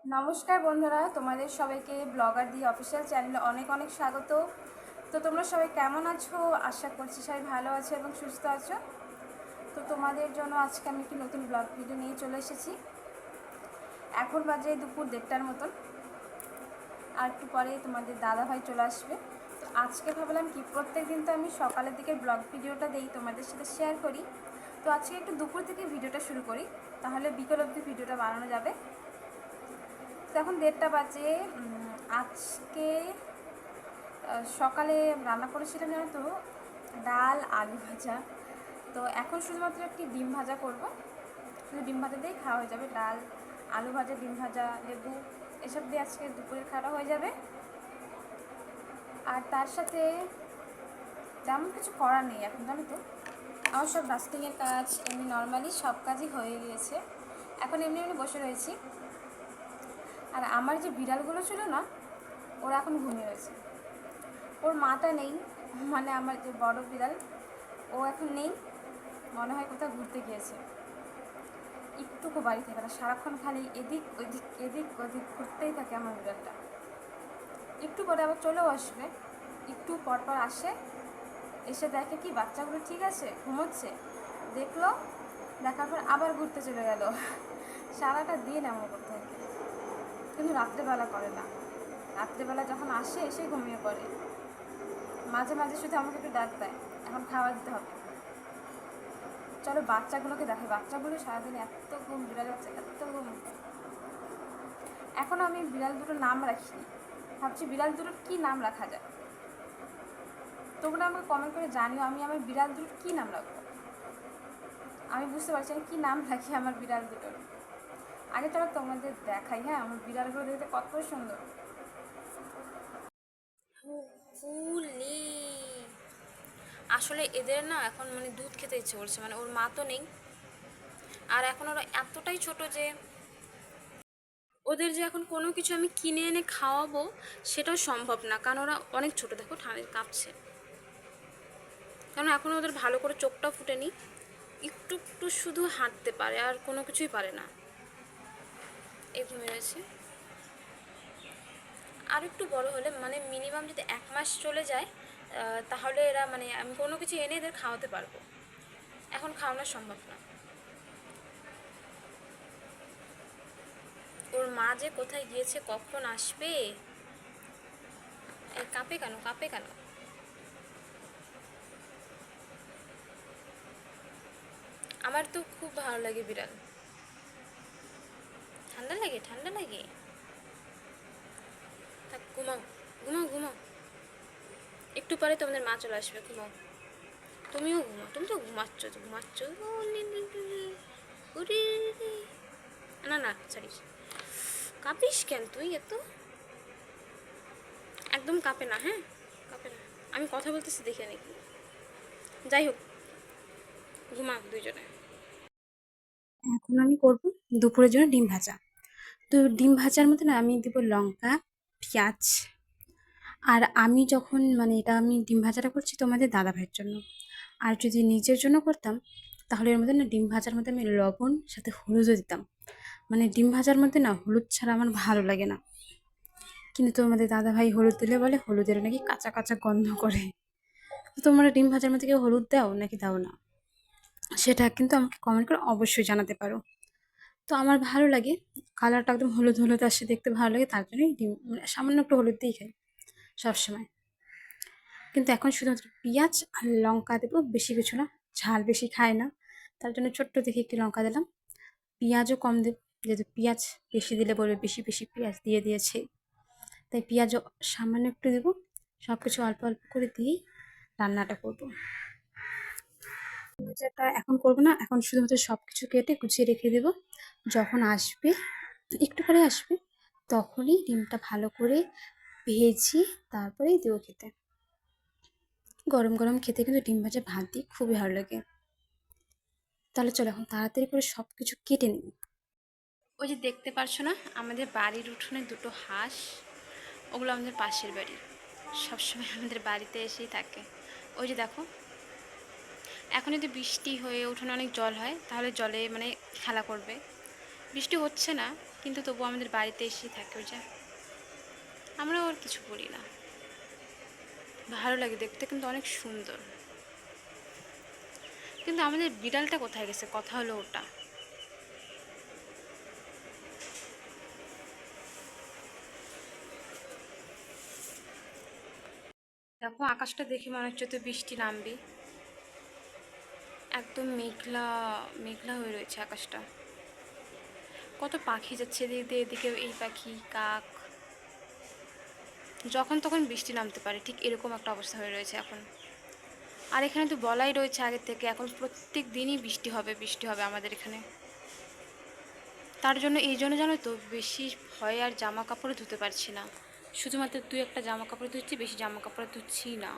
নমস্কার বন্ধুরা, তোমাদের সবাইকে ব্লগার দি অফিসিয়াল চ্যানেলে অনেক অনেক স্বাগত। তো তোমরা সবাই কেমন আছো? আশা করছি সবাই ভালো আছো এবং সুস্থ আছো। তো তোমাদের জন্য আজকে আমি একটি নতুন ব্লগ ভিডিও নিয়ে চলে এসেছি। এখন বাজে দুপুর 1:30টার মতন, আর একটু পরে তোমাদের দাদাভাই চলে আসবে। তো আজকে ভাবলাম কি, প্রত্যেক দিন তো আমি সকালের দিকে ব্লগ ভিডিওটা দিই, তোমাদের সাথে শেয়ার করি। তো আজকে একটু দুপুর থেকে ভিডিওটা শুরু করি, তাহলে বিকেল অবধি ভিডিওটা বানানো যাবে। তো এখন 1:30টা বাজে। আজকে সকালে রান্না করেছিলাম জানো তো, ডাল আলু ভাজা। তো এখন শুধুমাত্র একটি ডিম ভাজা করব, শুধু ডিম ভাজা দিয়েই খাওয়া হয়ে যাবে। ডাল আলু ভাজা, ডিম ভাজা, লেবু এসব দিয়ে আজকে দুপুরের খাওয়া হয়ে যাবে। আর তার সাথে তেমন কিছু করার নেই এখন, জানো তো। আমার সব ডাস্টিংয়ের কাজ, এমনি নর্মালি সব কাজই হয়ে গিয়েছে। এখন এমনি এমনি বসে রয়েছি। আর আমার যে বিড়ালগুলো ছিল না, ওরা এখন ঘুমিয়ে রয়েছে। ওর মাটা নেই, মানে আমার যে বড় বিড়াল, ও এখন নেই, মনে হয় কোথাও ঘুরতে গিয়েছে। একটুকু বাড়ি থাকে না, সারাক্ষণ খালি এদিক ওদিক এদিক ওদিক ঘুরতেই থাকে আমার বিড়ালটা। একটু পরে আবার চলেও আসবে, একটু পর পর আসে, এসে দেখে কি বাচ্চাগুলো ঠিক আছে, ঘুমোচ্ছে, দেখলো, দেখার পর আবার ঘুরতে চলে গেল। সারাটা দিন এমন করতে থাকে, কিন্তু রাত্রেবেলা করে না। রাত্রেবেলা যখন আসে এসে ঘুমিয়ে পড়ে। মাঝে মাঝে শুধু আমাকে একটু ডাক দেয়, এখন খাবার দিতে হবে। চলো বাচ্চাগুলোকে দেখে, বাচ্চাগুলো সারাদিন এত ঘুম, বিড়াল বাচ্চা এত ঘুম। এখনও আমি বিড়াল দুটোর নাম রাখিনি, ভাবছি বিড়াল দুটোর কী নাম রাখা যায়। তোমরা আমাকে কমেন্ট করে জানিও, আমি আমার বিড়াল দুটোর কী নাম রাখবো। আমি বুঝতে পারছি না কী নাম রাখি আমার বিড়াল দুটোর। আগে চলো তোমাদের দেখাই, হ্যাঁ, আমার বিড়ালগুলো দেখতে কত সুন্দর। ফুল নেই আসলে, এদের না এখন মানে দুধ খেতে ইচ্ছে করছে, মানে ওর মা তো নেই। আর এখন ওরা এতটাই ছোট যে ওদের যে এখন কোনো কিছু আমি কিনে এনে খাওয়াবো সেটাও সম্ভব না, কারণ ওরা অনেক ছোট। দেখো ঠান্ডায় কাঁপছে, কারণ এখনও ওদের ভালো করে চোখটাও ফুটেনি। একটু একটু শুধু হাঁটতে পারে, আর কোনো কিছুই পারে না। এই ঘুমিয়ে রয়েছে। আর একটু বড় হলে, মানে মিনিমাম যদি 1 মাস চলে যায়, তাহলে এরা মানে আমি কোনো কিছু এনে এদের খাওয়াতে পারবো। এখন খাওয়ানো সম্ভব না। ওর মা যে কোথায় গিয়েছে, কখন আসবে। এই কাঁপে কেন, কাঁপে কেন? আমার তো খুব ভালো লাগে বিড়াল। ঠান্ডা লাগে, ঠান্ডা লাগে। থাক, ঘুমাও, ঘুমাও, ঘুমাও। একটু পরে তোমাদের মা চলে আসবে, ঘুমাও। তুমিও ঘুমাও, তুমি তো ঘুমাচ্ছ, তো ঘুমাচ্ছ। ও লি লি লি লি। ওরে রে। না না, সরি। কাঁপিস কেন তুই এত? একদম কাঁপে না, হ্যাঁ, কাঁপে না। আমি কথা বলতেছি দেখে নাকি। যাই হোক, ঘুমা দুইজনে। এখন আমি করব দুপুরের জন্য ডিম ভাজা। তো ডিম ভাজার মধ্যে না আমি দেবো লঙ্কা, পেঁয়াজ। আর আমি যখন মানে এটা আমি ডিম ভাজাটা করছি তোমাদের দাদা ভাইয়ের জন্য। আর যদি নিজের জন্য করতাম, তাহলে এর মধ্যে না ডিম ভাজার মধ্যে আমি লবণ সাথে হলুদও দিতাম। মানে ডিম ভাজার মধ্যে না হলুদ ছাড়া আমার ভালো লাগে না। কিন্তু তোমাদের দাদা ভাই হলুদ দিলে বলে হলুদের নাকি কাঁচা কাঁচা গন্ধ করে। তো তোমরা ডিম ভাজার মধ্যে কেউ হলুদ দাও নাকি দাও না, সেটা কিন্তু আমাকে কমেন্ট করে অবশ্যই জানাতে পারো। তো আমার ভালো লাগে, কালারটা একদম হলুদ হলুদ আসে, দেখতে ভালো লাগে, তার জন্যই ডিম মানে সামান্য একটু হলুদ দিয়েই খাই সবসময়। কিন্তু এখন শুধুমাত্র পেঁয়াজ আর লঙ্কা দেবো, বেশি কিছু না। ঝাল বেশি খায় না, তার জন্য ছোট্ট দেখে একটি লঙ্কা দিলাম। পেঁয়াজও কম দেব, যেহেতু পেঁয়াজ বেশি দিলে বলবে বেশি বেশি পেঁয়াজ দিয়ে দিয়েছে, তাই পেঁয়াজও সামান্য একটু দেবো। সব কিছু অল্প অল্প করে দিয়েই রান্নাটা করবো। ভাজাটা এখন করবো না, এখন শুধুমাত্র সব কিছু কেটে গুছিয়ে রেখে দেবো। যখন আসবে, একটু পরে আসবে, তখনই ডিমটা ভালো করে ভেজে তারপরেই দেবো খেতে। গরম গরম খেতে কিন্তু ডিম ভাজা ভাত দিয়ে খুবই ভালো লাগে। তাহলে চলো এখন তাড়াতাড়ি করে সব কিছু কেটে নিই। ওই যে দেখতে পারছো না, আমাদের বাড়ির উঠোনে দুটো হাঁস, ওগুলো আমাদের পাশের বাড়ি, সবসময় আমাদের বাড়িতে এসেই থাকে। ওই যে দেখো, এখন যদি বৃষ্টি হয়ে উঠোনে অনেক জল হয়, তাহলে জলে মানে খেলা করবে। বৃষ্টি হচ্ছে না, কিন্তু তবু আমাদের বাড়িতে এসেই থাকে ওই যে, আমরা ওর কিছু বলি না। ভালো লাগে দেখতে, কিন্তু অনেক সুন্দর। কিন্তু আমাদের বিড়ালটা কোথায় গেছে, কথা হলো ওটা। দেখো আকাশটা দেখে মনে হচ্ছে তো বৃষ্টি নামবে। একদম মেঘলা মেঘলা হয়ে রয়েছে আকাশটা। কত পাখি যাচ্ছে এদিক দিয়ে, এদিকে এই পাখি কাক, যখন তখন বৃষ্টি নামতে পারে, ঠিক এরকম একটা অবস্থা হয়ে রয়েছে এখন। আর এখানে তো বলাই রয়েছে আগে থেকে, এখন প্রত্যেক দিনই বৃষ্টি হবে বৃষ্টি হবে আমাদের এখানে। তার জন্য এই জন্য জানো তো বেশি ভয় আর জামা কাপড় ধুতে পারছি না। শুধুমাত্র 2-1টা জামা কাপড় ধুচ্ছি, বেশি জামা কাপড় ধুচ্ছি না।